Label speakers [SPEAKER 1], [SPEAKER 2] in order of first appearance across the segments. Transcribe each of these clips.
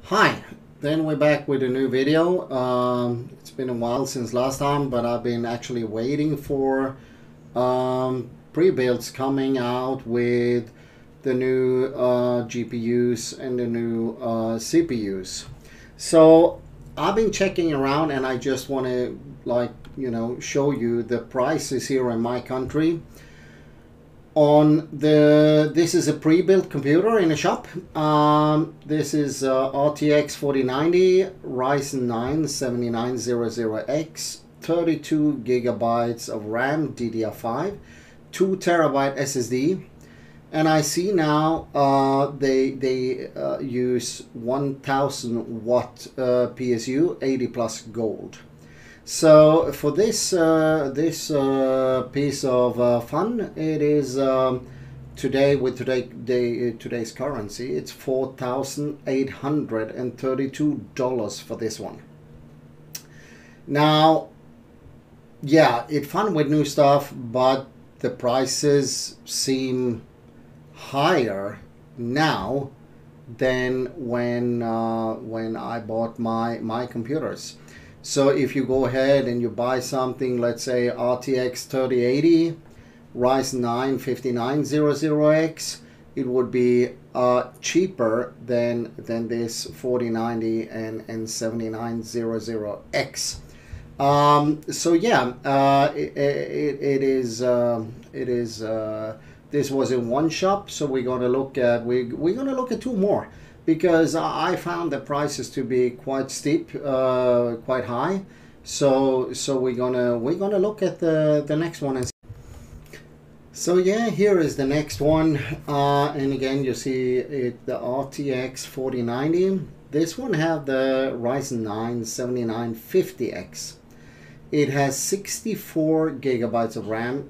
[SPEAKER 1] Hi, then we're back with a new video. It's been a while since last time, but I've been actually waiting for pre-builds coming out with the new GPUs and the new CPUs. So I've been checking around, and I just want to show you the prices here in my country. This is a pre-built computer in a shop. This is RTX 4090 Ryzen 9 7900X, 32 gigabytes of RAM DDR5, 2 terabyte SSD, and I see now they use 1000 watt PSU 80 plus gold. So for this piece of fun, it is today with today's currency, it's $4,832 for this one. Now, yeah, it's fun with new stuff, but the prices seem higher now than when I bought my computers. So if you go ahead and you buy something, let's say RTX 3080, Ryzen 9 5900X, it would be cheaper than this 4090 and 7900X. So yeah, this was in one shop, so we're gonna look at two more, because I found the prices to be quite steep, quite high. So we're gonna look at the next one. So yeah, here is the next one, and again you see it, the RTX 4090. This one have the Ryzen 9 7950X. It has 64 gigabytes of RAM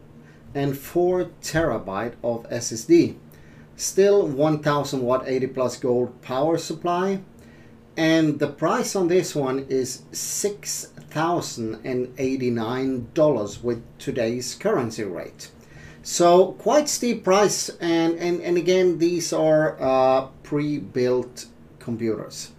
[SPEAKER 1] and 4 terabyte of SSD. Still 1000 watt 80 plus gold power supply, and the price on this one is $6,089 with today's currency rate. So quite steep price, and again, these are pre-built computers.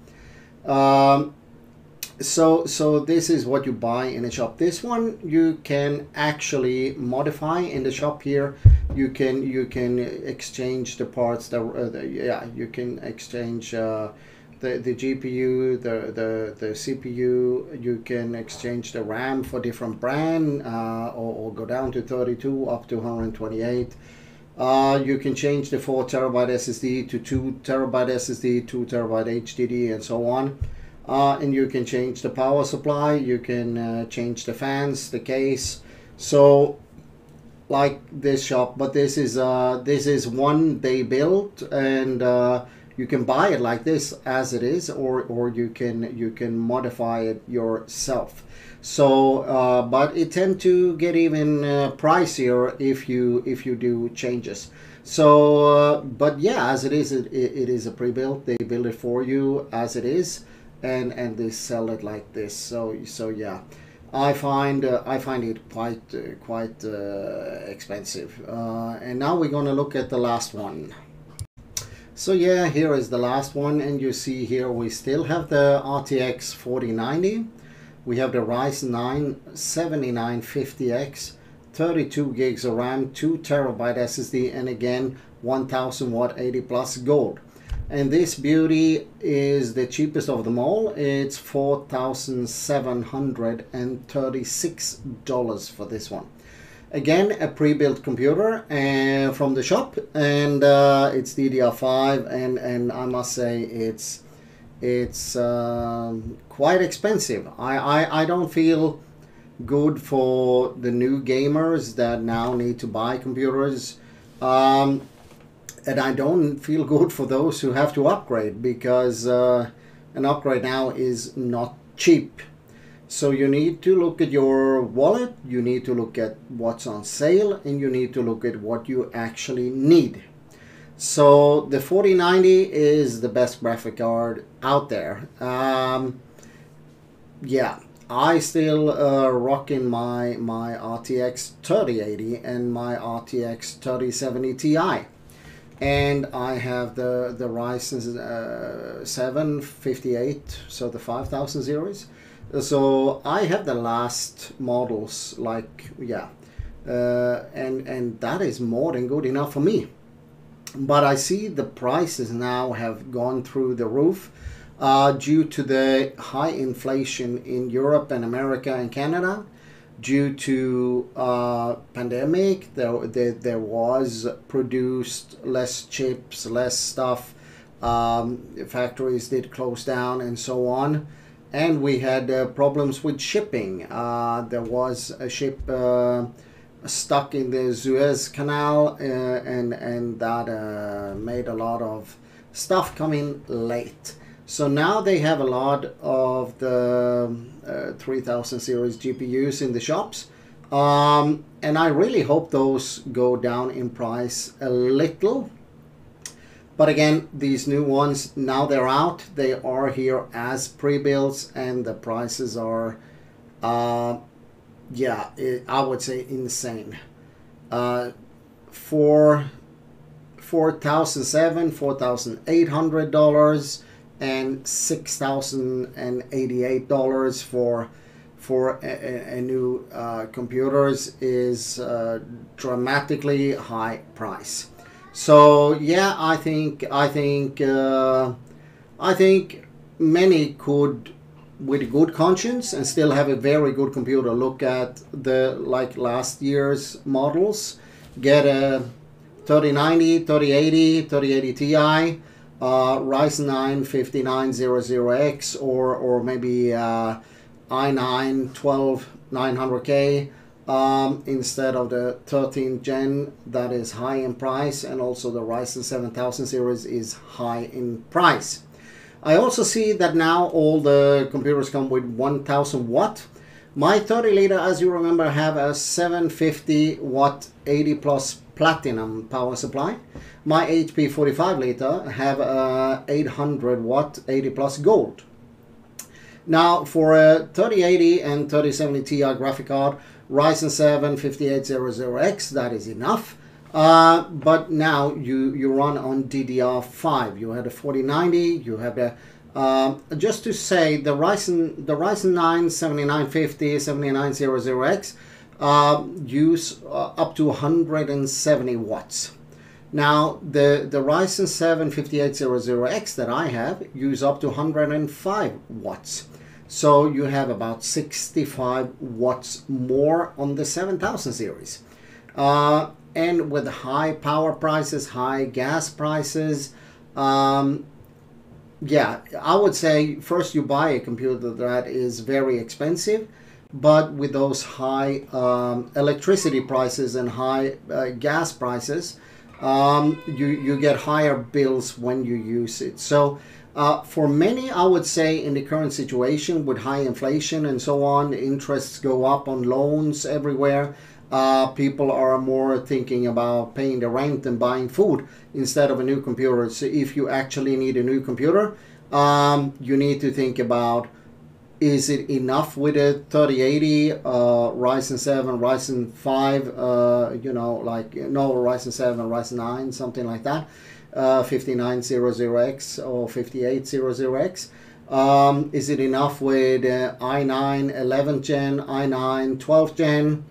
[SPEAKER 1] So this is what you buy in a shop. This one you can actually modify in the shop here. You can exchange the parts. You can exchange the GPU, the CPU. You can exchange the RAM for different brand, or go down to 32 up to 128. You can change the 4 terabyte SSD to 2 terabyte SSD, 2 terabyte HDD, and so on. And you can change the power supply. You can change the fans, the case. So like this shop, but this is one they built, and you can buy it like this as it is, or you can modify it yourself. So but it tend to get even pricier if you do changes. So but yeah, as it is, it is a pre-built. They build it for you as it is, and they sell it like this. So yeah, I find it quite expensive. And now we're gonna look at the last one. So yeah, here is the last one, and you see here we still have the RTX 4090. We have the Ryzen 9 7950X, 32 gigs of RAM, 2 terabyte SSD, and again 1000 watt 80 plus gold. And this beauty is the cheapest of them all. It's $4,736 for this one. Again, a pre-built computer from the shop, and it's DDR5, and I must say it's quite expensive. I don't feel good for the new gamers that now need to buy computers. And I don't feel good for those who have to upgrade, because an upgrade now is not cheap. So you need to look at your wallet, you need to look at what's on sale, and you need to look at what you actually need. So the 4090 is the best graphic card out there. Yeah, I still rocking my RTX 3080 and my RTX 3070 Ti. and I have the Ryzen 7 58, so the 5000 series. So I have the last models, like, yeah, and that is more than good enough for me. But I see the prices now have gone through the roof due to the high inflation in Europe and America and Canada. Due to pandemic, there was produced less chips, less stuff. Factories did close down and so on. And we had problems with shipping. There was a ship stuck in the Suez Canal, and that made a lot of stuff coming late. So now they have a lot of the 3000 series GPUs in the shops, and I really hope those go down in price a little. But again, these new ones, now they're out, they are here as pre-builts, and the prices are yeah, I would say insane. For $4,700, $4,800, and $6,088 for a new computers is dramatically high price. So yeah, I think many could, with good conscience, and still have a very good computer, look at the like last year's models, get a 3090, 3080, 3080 Ti, Ryzen 9 5900X, or maybe i9 12900K instead of the 13th gen that is high in price, and also the Ryzen 7000 series is high in price. I also see that now all the computers come with 1000 watt. My 30 liter, as you remember, have a 750 watt 80 plus platinum power supply. My HP 45 liter have a 800 watt 80 plus gold. Now for a 3080 and 3070 Ti graphic card, Ryzen 7 5800X, that is enough. But now you run on DDR5. You had a 4090, you have the just to say, the Ryzen 9 7950 7900X use up to 170 watts. Now the Ryzen 7 5800X that I have use up to 105 watts. So you have about 65 watts more on the 7000 series. And with high power prices, high gas prices, yeah, I would say first you buy a computer that is very expensive, but with those high electricity prices and high gas prices, you get higher bills when you use it. So for many, I would say in the current situation with high inflation and so on, interests go up on loans everywhere. People are more thinking about paying the rent and buying food instead of a new computer. So if you actually need a new computer, you need to think about, is it enough with a 3080, Ryzen 7, Ryzen 5, you know, like, no, Ryzen 7, Ryzen 9, something like that, 5900X or 5800X. Is it enough with i9 11th gen, i9 12th gen?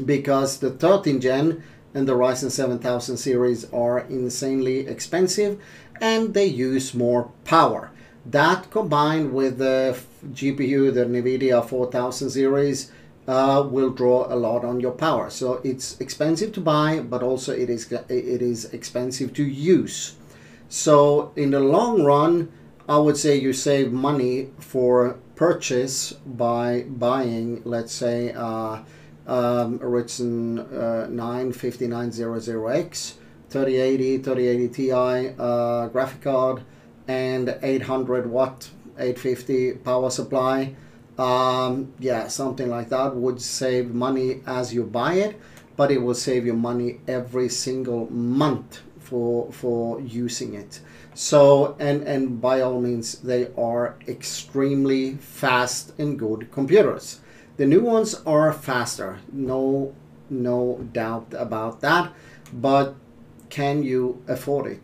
[SPEAKER 1] Because the 13th gen and the Ryzen 7000 series are insanely expensive and they use more power. That combined with the GPU, the NVIDIA 4000 series, will draw a lot on your power. So it's expensive to buy, but also it is expensive to use. So in the long run, I would say you save money for purchase by buying, let's say, Ryzen 9 5900X, 3080, 3080 Ti graphic card, and 800 watt 850 power supply. Yeah, something like that would save money as you buy it, but it will save you money every single month for using it. So and by all means, they are extremely fast and good computers. The new ones are faster, no doubt about that, but can you afford it?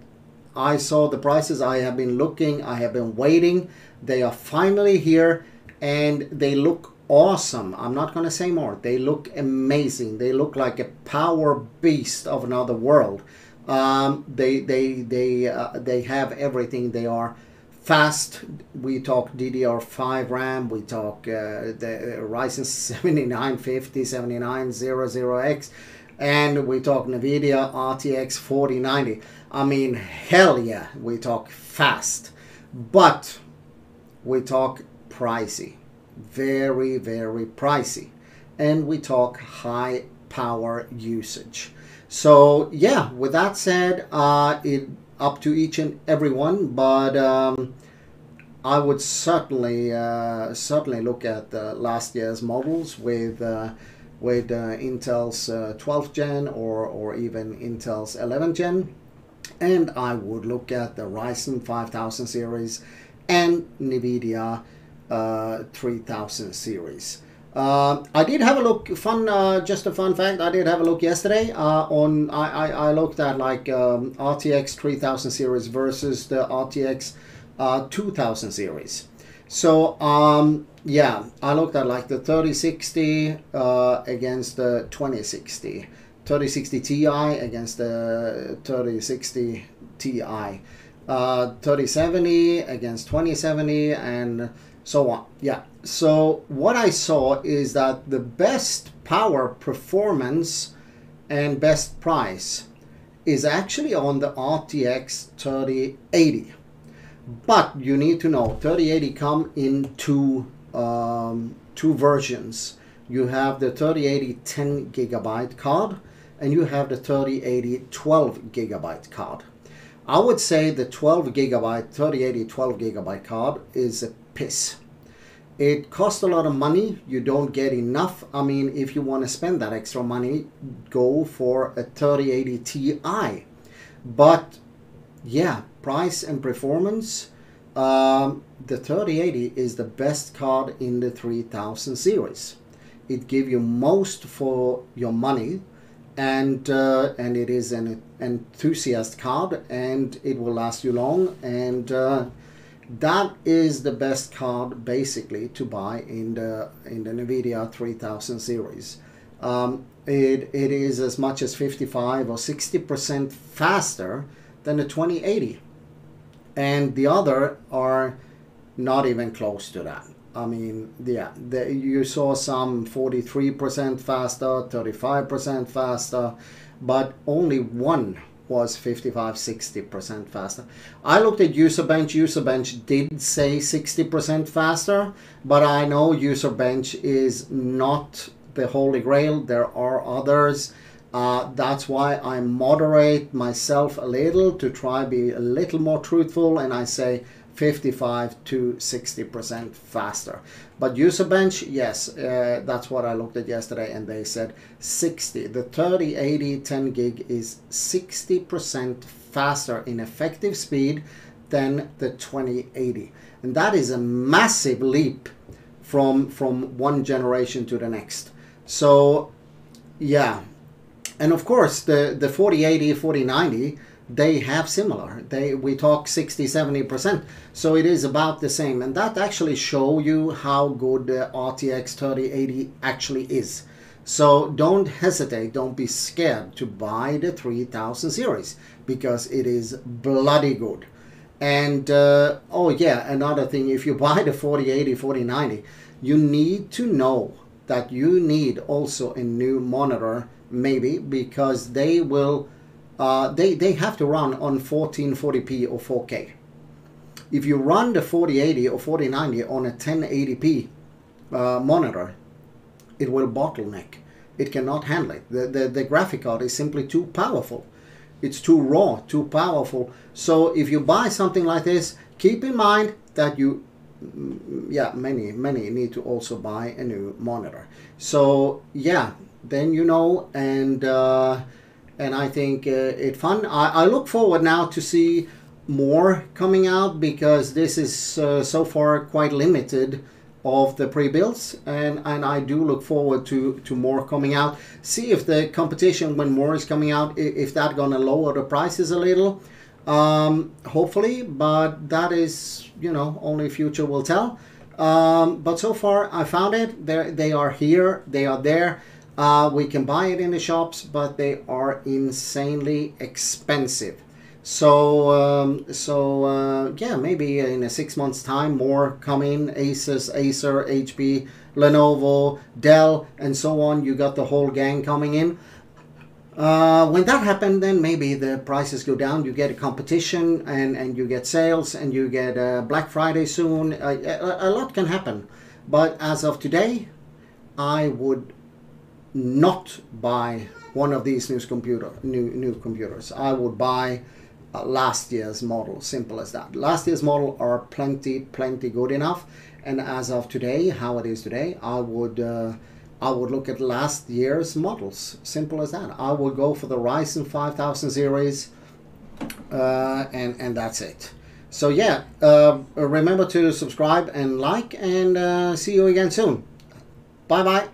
[SPEAKER 1] I saw the prices, I have been looking, I have been waiting. They are finally here and they look awesome. I'm not going to say more. They look amazing. They look like a power beast of another world. They have everything. They are fast. We talk DDR5 RAM. We talk the Ryzen 7950, 7900X, and we talk NVIDIA RTX 4090. I mean, hell yeah, we talk fast, but we talk pricey, very, very pricey, and we talk high power usage. So yeah, with that said, it up to each and every one, but I would certainly look at last year's models with Intel's 12th gen or even Intel's 11th gen. And I would look at the Ryzen 5000 series and NVIDIA 3000 series. I did have a look, just a fun fact, I did have a look yesterday I looked at like RTX 3000 series versus the RTX 2000 series. So yeah, I looked at like the 3060 against the 2060. 3060 Ti against the 3060 Ti, 3070 against 2070, and so on. Yeah, so what I saw is that the best power performance and best price is actually on the RTX 3080. But you need to know 3080 come in two versions. You have the 3080 10 gigabyte card, and you have the 3080 12 gigabyte card. I would say the 12 gigabyte 3080 12 gigabyte card is a piss. It costs a lot of money. You don't get enough. I mean, if you want to spend that extra money, go for a 3080 Ti. But yeah, price and performance, the 3080 is the best card in the 3000 series. It gives you most for your money, and it is an enthusiast card, and it will last you long, and that is the best card basically to buy in the NVIDIA 3000 series. It is as much as 55 or 60% faster than the 2080, and the other are not even close to that. I mean, yeah, you saw some 43% faster, 35% faster, but only one was 55-60% faster. I looked at Userbench. Userbench did say 60% faster, but I know Userbench is not the holy grail. There are others. That's why I moderate myself a little to try be a little more truthful, and I say 55 to 60% faster. But Userbench, yes, that's what I looked at yesterday, and they said 60. The 3080 10 gig is 60% faster in effective speed than the 2080, and that is a massive leap from one generation to the next. So yeah, and of course the 4080 4090, they have similar. We talk 60-70%, so it is about the same, and that actually show you how good the RTX 3080 actually is. So don't hesitate, don't be scared to buy the 3000 series, because it is bloody good. And oh yeah, another thing, if you buy the 4080 4090, you need to know that you need also a new monitor, maybe, because they will they have to run on 1440p or 4K. If you run the 4080 or 4090 on a 1080p monitor, it will bottleneck. It cannot handle it. The graphic card is simply too powerful. It's too raw, too powerful. So if you buy something like this, keep in mind that you, yeah, many need to also buy a new monitor. So yeah, then you know, and I think it's fun. I look forward now to see more coming out, because this is so far quite limited of the pre-builds, and I do look forward to more coming out. See if the competition, when more is coming out, if that gonna lower the prices a little, hopefully, but that is, you know, only future will tell. But so far I found it. They are here, they are there. We can buy it in the shops, but they are insanely expensive. So yeah, maybe in a 6 months time more come in. Asus, Acer, HP, Lenovo, Dell, and so on. You got the whole gang coming in. When that happened, then maybe the prices go down. You get a competition, and you get sales, and you get Black Friday soon. A lot can happen, but as of today, I would not buy one of these new computers. I would buy last year's model. Simple as that. Last year's model are plenty good enough, and as of today, how it is today, I would look at last year's models. Simple as that. I would go for the Ryzen 5000 series, and that's it. So yeah, remember to subscribe and like, and see you again soon. Bye bye.